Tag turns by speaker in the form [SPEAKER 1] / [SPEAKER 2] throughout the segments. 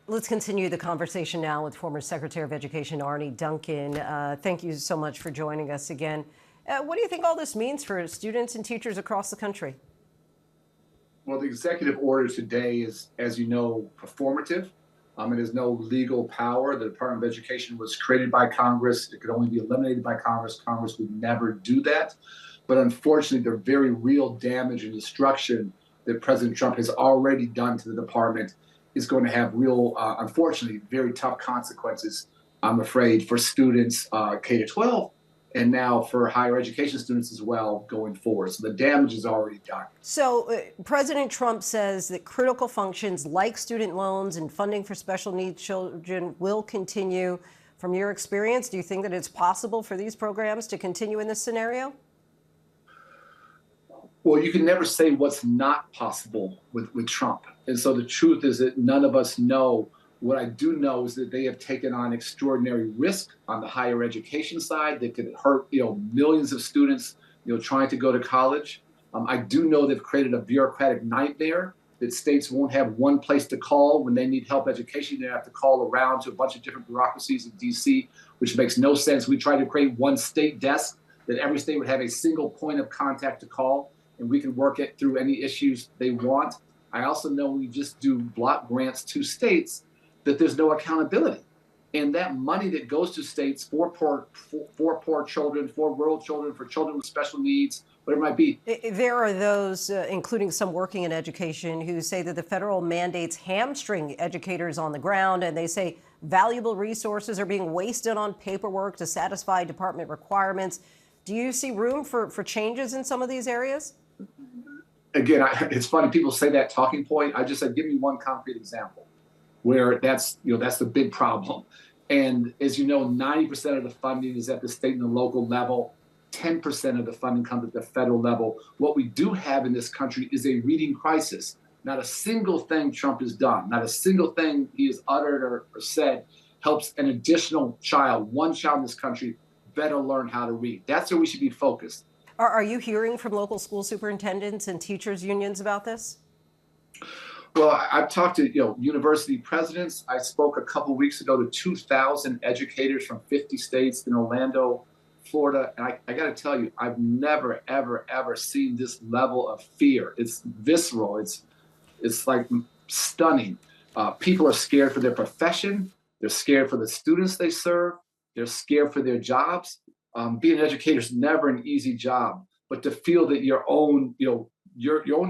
[SPEAKER 1] Let's continue the conversation now with former Secretary of Education Arne Duncan. Thank you so much for joining us again. What do you think all this means for students and teachers across the country?
[SPEAKER 2] Well, the executive order today is, as you know, performative. It has no legal power. The Department of Education was created by Congress. It could only be eliminated by Congress. Congress would never do that. But unfortunately, the very real damage and destruction that President Trump has already done to the department is going to have real, unfortunately, very tough consequences, I'm afraid, for students K to 12 and now for higher education students as well going forward. So the damage is already done.
[SPEAKER 1] So President Trump says that critical functions like student loans and funding for special needs children will continue. From your experience, do you think that it's possible for these programs to continue in this scenario?
[SPEAKER 2] Well, you can never say what's not possible with Trump. And so the truth is that none of us know. What I do know is that they have taken on extraordinary risk on the higher education side that could hurt, millions of students, trying to go to college. I do know they've created a bureaucratic nightmare that states won't have one place to call when they need help education. They have to call around to a bunch of different bureaucracies in D.C., which makes no sense. We tried to create one state desk that every state would have a single point of contact to call, and we can work it through any issues they want. I also know we just do block grants to states that there's no accountability. And that money that goes to states for poor children, for rural children, for children with special needs, whatever it might be.
[SPEAKER 1] There are those, including some working in education, who say that the federal mandates hamstring educators on the ground, and they say valuable resources are being wasted on paperwork to satisfy department requirements. Do you see room for changes in some of these areas?
[SPEAKER 2] Again, it's funny, people say that talking point. I just said, give me one concrete example where that's the big problem. And as you know, 90% of the funding is at the state and the local level. 10% of the funding comes at the federal level. What we do have in this country is a reading crisis. Not a single thing Trump has done, not a single thing he has uttered or said helps an additional child, one child in this country, better learn how to read. That's where we should be focused.
[SPEAKER 1] Are you hearing from local school superintendents and teachers unions about this?
[SPEAKER 2] Well, I've talked to university presidents. I spoke a couple of weeks ago to 2,000 educators from 50 states in Orlando, Florida, and I got to tell you, I've never, ever, ever seen this level of fear. It's visceral. It's like stunning. People are scared for their profession. They're scared for the students they serve. They're scared for their jobs. Being an educator is never an easy job, but to feel that your own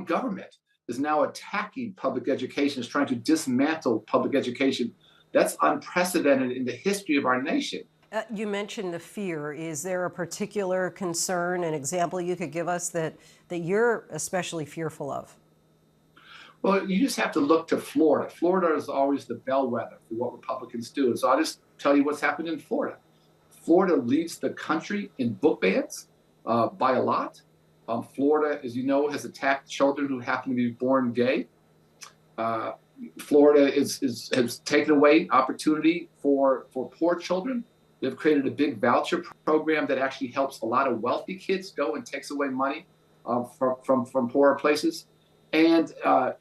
[SPEAKER 2] government is now attacking public education, is trying to dismantle public education. That's unprecedented in the history of our nation.
[SPEAKER 1] You mentioned the fear. Is there a particular concern, an example you could give us that you're especially fearful of?
[SPEAKER 2] Well, you just have to look to Florida. Florida is always the bellwether for what Republicans do. And so I'll just tell you what's happened in Florida. Florida leads the country in book bans by a lot. Florida, as you know, has attacked children who happen to be born gay. Florida has taken away opportunity for poor children. They've created a big voucher program that actually helps a lot of wealthy kids go and takes away money from poorer places. And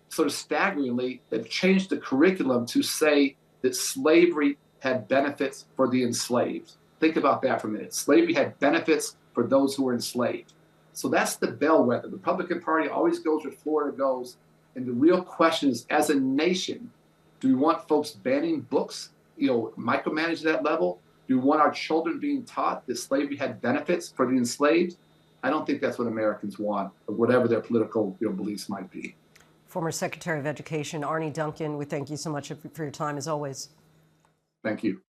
[SPEAKER 2] sort of staggeringly, they've changed the curriculum to say that slavery had benefits for the enslaved. Think about that for a minute. Slavery had benefits for those who were enslaved. So that's the bellwether. The Republican Party always goes where Florida goes. And the real question is, as a nation, do we want folks banning books, micromanage that level? Do we want our children being taught that slavery had benefits for the enslaved? I don't think that's what Americans want, or whatever their political beliefs might be.
[SPEAKER 1] Former Secretary of Education Arne Duncan, we thank you so much for your time as always.
[SPEAKER 2] Thank you.